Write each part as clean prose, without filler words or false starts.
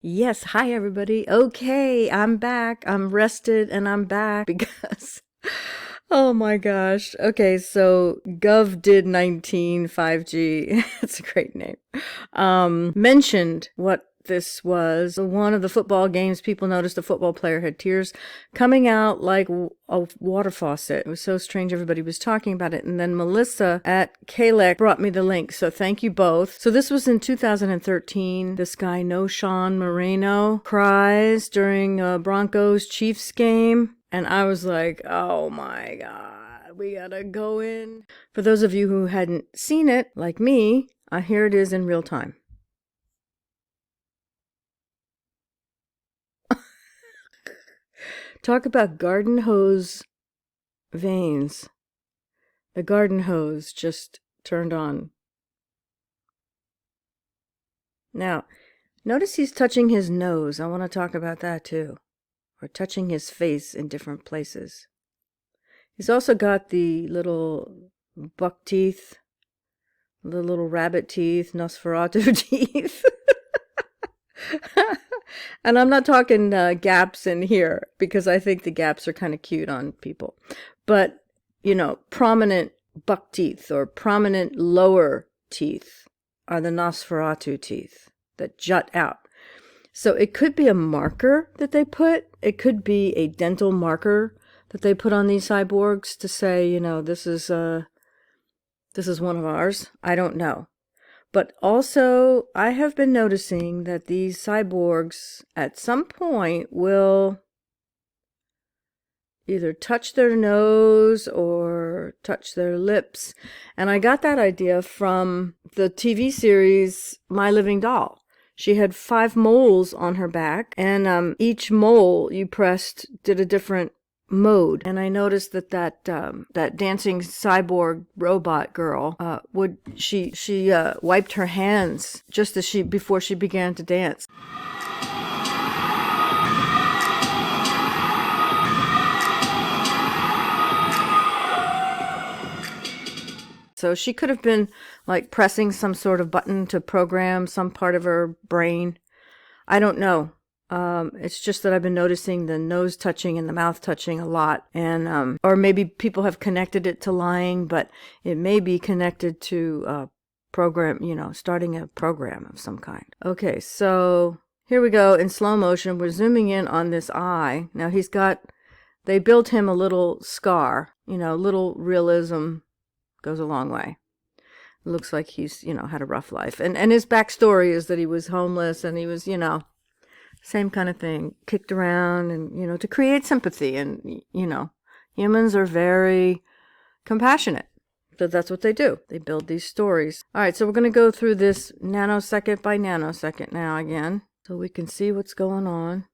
Yes, hi everybody. Okay, I'm back. I'm rested and I'm back because oh my gosh. Okay, so Gov did 19 5G. It's a great name. Mentioned what this was. One of the football games, people noticed a football player had tears coming out like a water faucet. It was so strange. Everybody was talking about it. And then Melissa at Kalec brought me the link. So thank you both. So this was in 2013. This guy, No Sean Moreno, cries during a Broncos Chiefs game. And I was like, oh my God, we gotta go in. For those of you who hadn't seen it, like me, here it is in real time. Talk about garden hose veins. The garden hose just turned on. Now, notice he's touching his nose. I want to talk about that too. Or touching his face in different places. He's also got the little buck teeth, the little rabbit teeth, Nosferatu teeth. And I'm not talking gaps in here because I think the gaps are kind of cute on people. But, you know, prominent buck teeth or prominent lower teeth are the Nosferatu teeth that jut out. So it could be a marker that they put. It could be a dental marker that they put on these cyborgs to say, you know, this is one of ours. I don't know. But also, I have been noticing that these cyborgs at some point will either touch their nose or touch their lips. And I got that idea from the TV series My Living Doll. She had 5 moles on her back, and each mole you pressed did a different mode. And I noticed that dancing cyborg robot girl she wiped her hands just as before she began to dance. So she could have been like pressing some sort of button to program some part of her brain. I don't know. It's just that I've been noticing the nose touching and the mouth touching a lot. And, or maybe people have connected it to lying, but it may be connected to program, you know, starting a program of some kind. Okay, so here we go in slow motion. We're zooming in on this eye. Now they built him a little scar, you know, little realism goes a long way. It looks like he's, you know, had a rough life. And his backstory is that he was homeless and he was, you know, same kind of thing, kicked around and, you know, to create sympathy. And, you know, humans are very compassionate. So that's what they do. They build these stories. All right, so we're going to go through this nanosecond by nanosecond now again so we can see what's going on.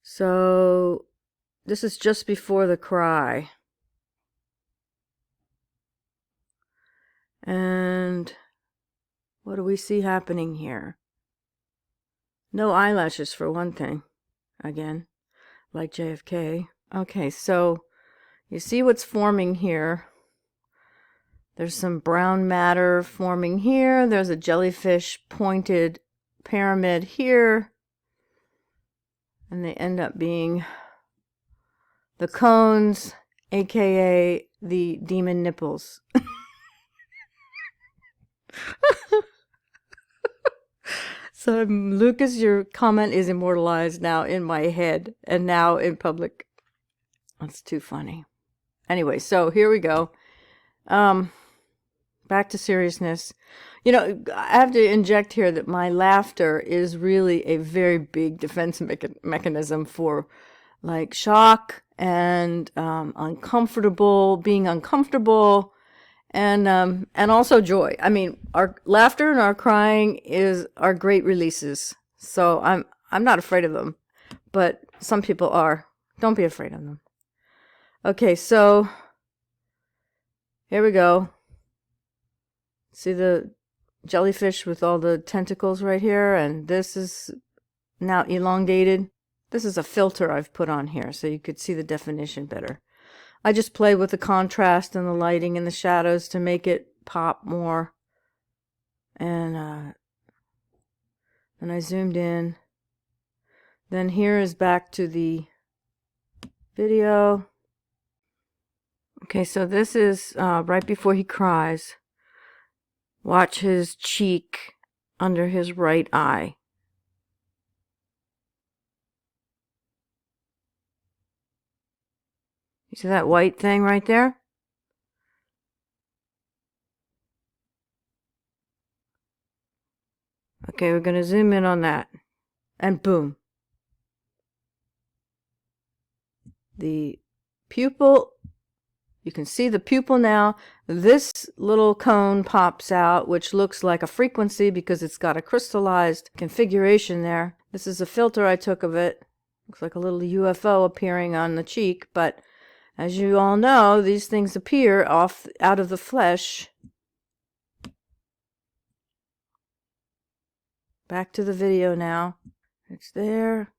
So this is just before the cry. And what do we see happening here? No eyelashes for one thing. Again, like JFK. Okay, so you see what's forming here. There's some brown matter forming here. There's a jellyfish pointed pyramid here. And they end up being the cones, aka the demon nipples. So, Lucas, your comment is immortalized now in my head and now in public. That's too funny. Anyway, so here we go. Back to seriousness. You know, I have to inject here that my laughter is really a very big defense mechanism for like shock and being uncomfortable. And also joy. I mean, our laughter and our crying are great releases. So I'm not afraid of them, but some people are. Don't be afraid of them. Okay, so here we go. See the jellyfish with all the tentacles right here, and this is now elongated. This is a filter I've put on here so you could see the definition better. I just play with the contrast and the lighting and the shadows to make it pop more. And and I zoomed in. Then here is back to the video. Okay, so this is right before he cries. Watch his cheek under his right eye. You see that white thing right there? Okay, we're going to zoom in on that. And boom. The pupil, you can see the pupil now. This little cone pops out, which looks like a frequency because it's got a crystallized configuration there. This is a filter I took of it. Looks like a little UFO appearing on the cheek, but as you all know, these things appear out of the flesh. Back to the video now. It's there.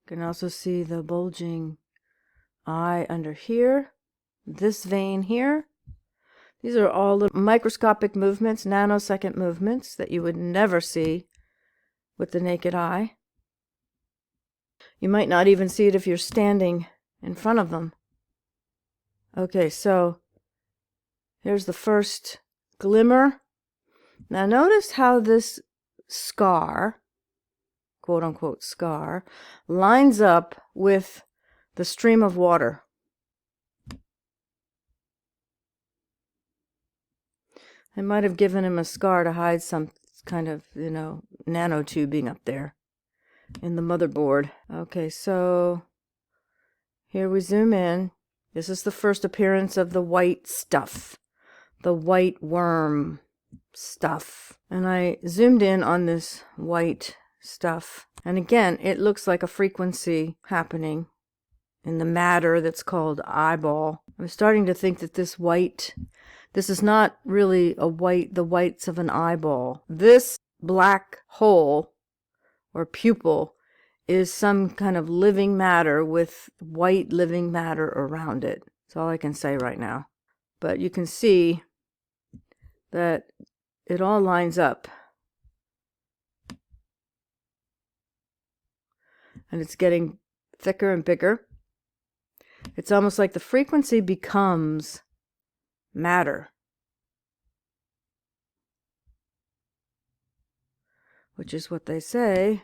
You can also see the bulging eye under here. This vein here. These are all little microscopic movements, nanosecond movements that you would never see with the naked eye. You might not even see it if you're standing in front of them. Okay, so here's the first glimmer. Now notice how this scar, quote unquote scar, lines up with the stream of water. I might have given him a scar to hide some kind of, nanotubing up there in the motherboard. Okay, so here we zoom in. This is the first appearance of the white stuff, the white worm stuff. And I zoomed in on this white stuff. And again, it looks like a frequency happening in the matter that's called eyeball. I'm starting to think that this is not really the whites of an eyeball. This black hole or pupil is some kind of living matter with white living matter around it. That's all I can say right now. But you can see that it all lines up. And it's getting thicker and bigger. It's almost like the frequency becomes matter, which is what they say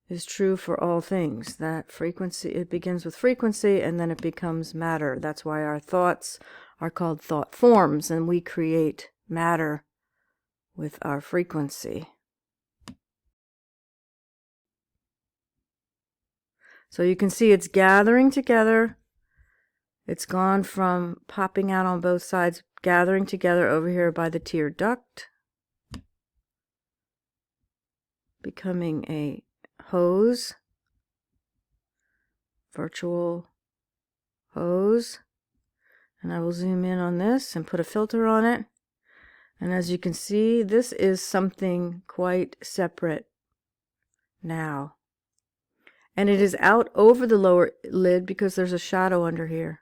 is true for all things. That frequency, it begins with frequency and then it becomes matter. That's why our thoughts are called thought forms, and we create matter with our frequency. So you can see it's gathering together. It's gone from popping out on both sides, gathering together over here by the tear duct, becoming a hose, virtual hose. And I will zoom in on this and put a filter on it. And as you can see, this is something quite separate now. And it is out over the lower lid because there's a shadow under here.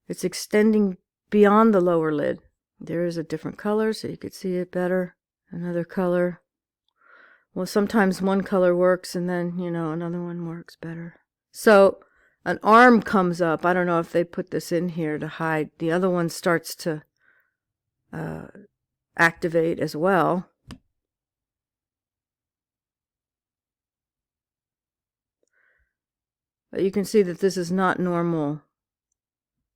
It's extending beyond the lower lid. There is a different color so you could see it better. Another color. Well, sometimes one color works and then, another one works better. So an arm comes up. I don't know if they put this in here to hide. The other one starts to activate as well. But you can see that this is not normal.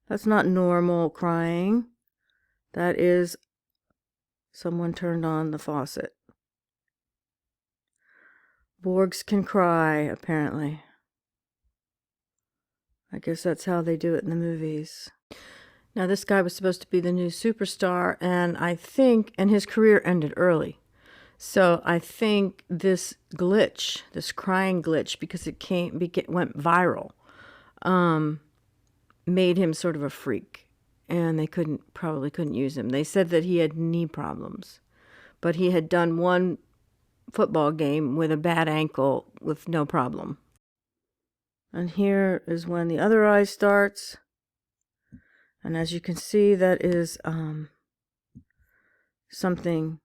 That's not normal crying. That is someone turned on the faucet. Borgs can cry, apparently. I guess that's how they do it in the movies. Now, this guy was supposed to be the new superstar, and his career ended early. So I think this glitch, this crying glitch, because it went viral, made him sort of a freak, and they probably couldn't use him. They said that he had knee problems, but he had done one football game with a bad ankle with no problem. And here is when the other eye starts. And as you can see, that is something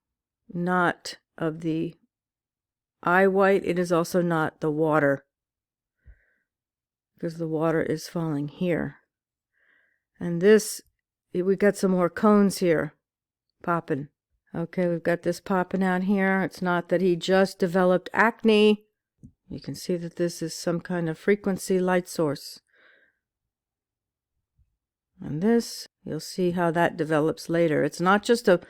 not of the eye white. It is also not the water, because the water is falling here. And this, we got some more cones here popping. Okay, we've got this popping out here. It's not that he just developed acne. You can see that this is some kind of frequency light source. And this, you'll see how that develops later. It's not just a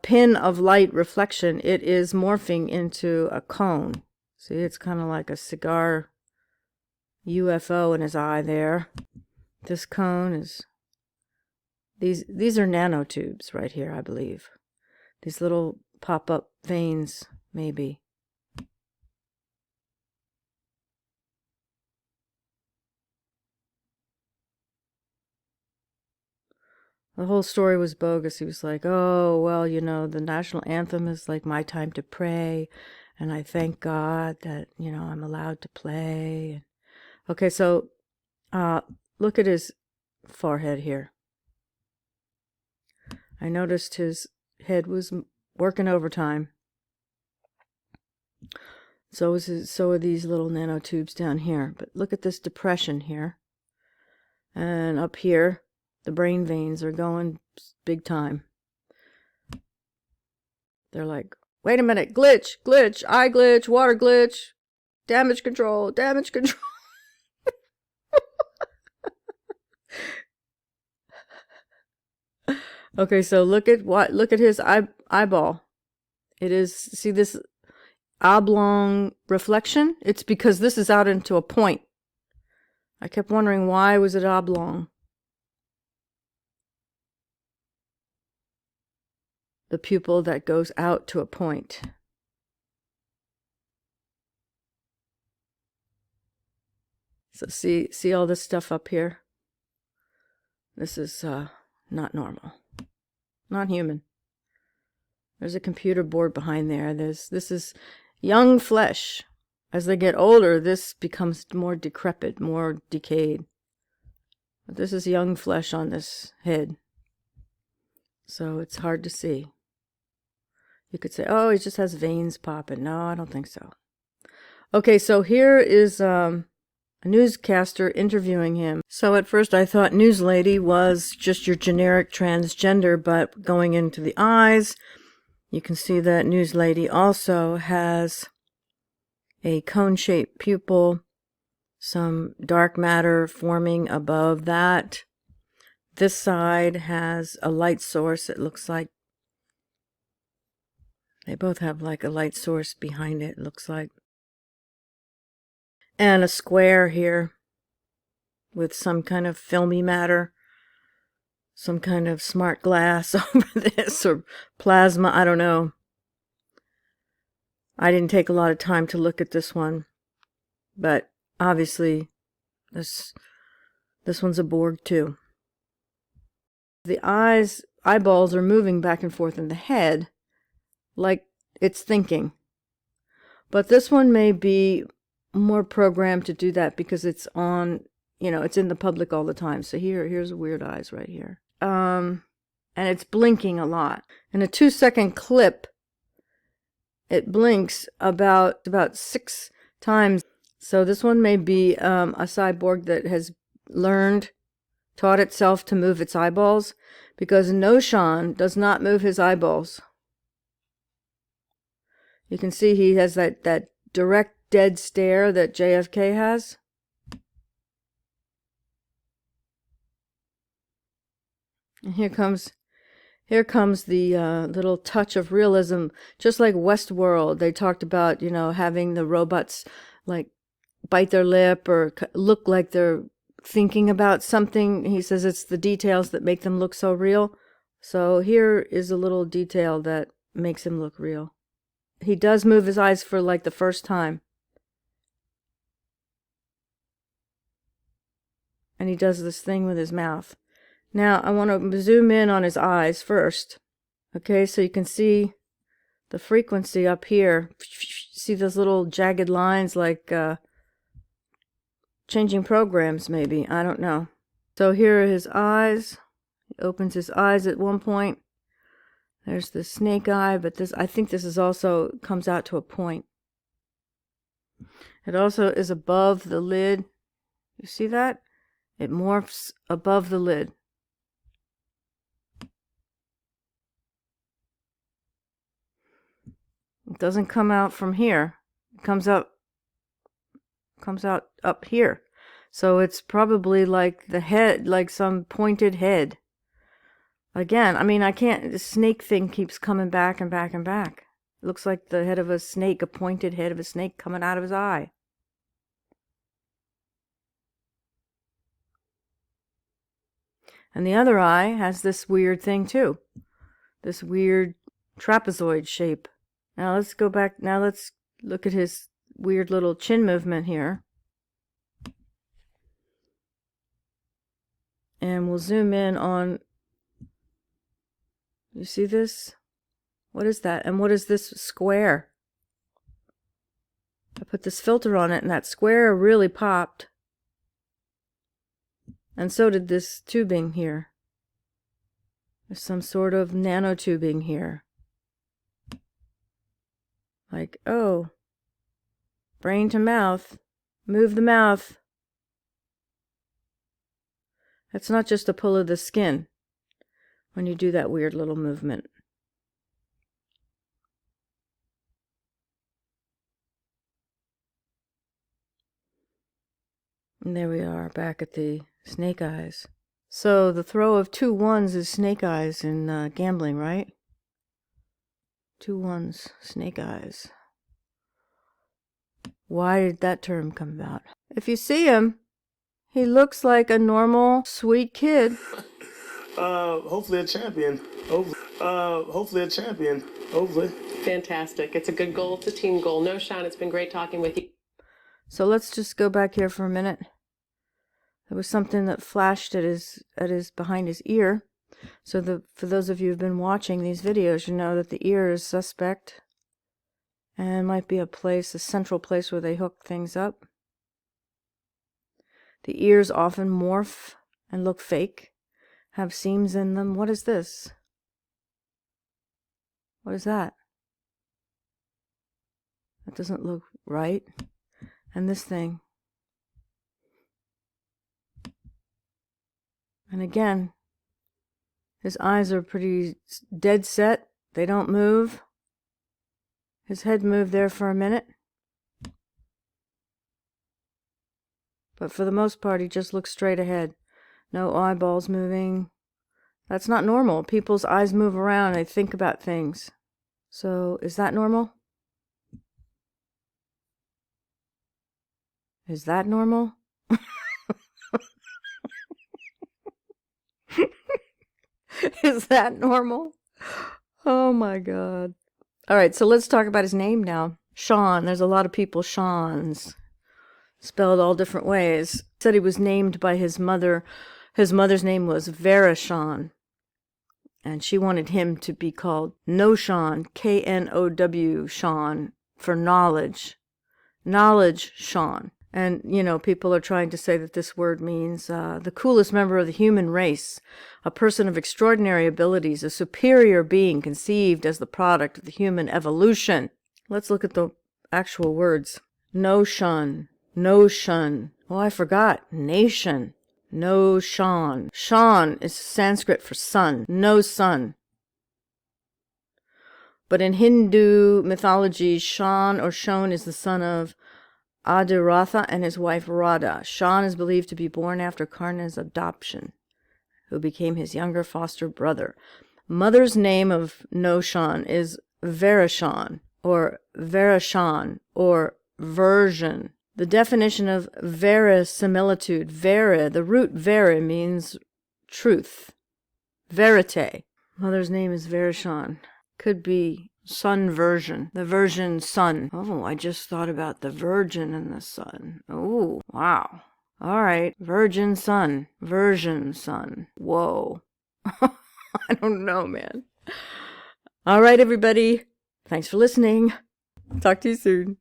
pin of light reflection. It is morphing into a cone. See, it's kind of like a cigar UFO in his eye there. This cone is, these are nanotubes right here, I believe. These little pop-up veins, maybe. The whole story was bogus. He was like, oh, well, you know, the national anthem is like my time to pray, and I thank God that, you know, I'm allowed to play. Okay, so look at his forehead here. I noticed his head was working overtime. So are these little nanotubes down here. But look at this depression here. And up here, the brain veins are going big time. They're like, wait a minute, glitch, glitch, eye glitch, water glitch, damage control, damage control. Okay, so look at his eyeball. It is, see this oblong reflection? It's because this is out into a point. I kept wondering, why was it oblong? The pupil that goes out to a point. So see all this stuff up here? This is not normal. Not human. There's a computer board behind there. This is young flesh. As they get older, this becomes more decrepit, more decayed. But this is young flesh on this head. So it's hard to see. You could say, oh, he just has veins popping. No, I don't think so. Okay, so here is a newscaster interviewing him. So at first I thought news lady was just your generic transgender, but going into the eyes, you can see that news lady also has a cone-shaped pupil, some dark matter forming above that. This side has a light source. It looks like they both have like a light source behind it, looks like. And a square here with some kind of filmy matter, some kind of smart glass over this, or plasma, I don't know. I didn't take a lot of time to look at this one, but obviously this one's a Borg too. The eyeballs are moving back and forth in the head like it's thinking. But this one may be more programmed to do that because it's on, you know, it's in the public all the time. So here's weird eyes right here. And it's blinking a lot. In a 2-second clip, it blinks about 6 times. So this one may be a cyborg that has taught itself to move its eyeballs, because Noshan does not move his eyeballs. You can see he has that direct dead stare that JFK has. And here comes the little touch of realism, just like Westworld. They talked about, you know, having the robots like bite their lip or look like they're thinking about something. He says it's the details that make them look so real. So here is a little detail that makes him look real. He does move his eyes for like the first time. And he does this thing with his mouth. Now, I want to zoom in on his eyes first. Okay, so you can see the frequency up here. See those little jagged lines like changing programs, maybe. I don't know. So here are his eyes. He opens his eyes at one point. There's the snake eye, but this, I think this is also comes out to a point. It also is above the lid. You see that? It morphs above the lid. It doesn't come out from here. It comes out up here. So it's probably like the head, like some pointed head. Again, I mean, I can't, the snake thing keeps coming back and back and back. It looks like the head of a snake, a pointed head of a snake coming out of his eye. And the other eye has this weird thing too. This weird trapezoid shape. Now let's go back, now let's look at his weird little chin movement here. And we'll zoom in on, you see this? What is that? And what is this square? I put this filter on it and that square really popped. And so did this tubing here. There's some sort of nanotubing here. Like, oh, brain to mouth, move the mouth. That's not just a pull of the skin when you do that weird little movement. And there we are, back at the snake eyes. So the throw of 2 1s is snake eyes in gambling, right? 2 1s, snake eyes. Why did that term come about? If you see him, he looks like a normal, sweet kid. Hopefully a champion. Hopefully a champion. Hopefully. Fantastic. It's a good goal. It's a team goal. No, Sean, it's been great talking with you. So let's just go back here for a minute. There was something that flashed at his behind his ear. So for those of you who've been watching these videos, you know that the ear is suspect. And might be a central place where they hook things up. The ears often morph and look fake, have seams in them. What is this? What is that? That doesn't look right. And this thing. And again, his eyes are pretty dead set. They don't move. His head moved there for a minute. But for the most part, he just looks straight ahead. No eyeballs moving. That's not normal. People's eyes move around. They think about things. So, is that normal? Is that normal? Is that normal? Oh my God. All right, so let's talk about his name now. Sean. There's a lot of people Seans, spelled all different ways. Said he was named by his mother. His mother's name was Vera Sean, and she wanted him to be called No Sean, K-N-O-W Sean, for knowledge. Knowledge Sean. And, you know, people are trying to say that this word means the coolest member of the human race, a person of extraordinary abilities, a superior being conceived as the product of the human evolution. Let's look at the actual words. No shun. No shun. Oh, I forgot. Nation. No Shan. Shan is Sanskrit for sun. No sun. But in Hindu mythology, Shan or Shon is the son of Adiratha and his wife Radha. Shan is believed to be born after Karna's adoption, who became his younger foster brother. Mother's name of Noshan is Verashan or Verashan or version. The definition of verisimilitude, vera, the root vera means truth. Verite. Mother's name is Verashan. Could be sun version, the virgin sun. Oh, I just thought about the virgin and the sun. Oh, wow. All right, virgin sun, version sun. Whoa. I don't know, man. All right, everybody. Thanks for listening. Talk to you soon.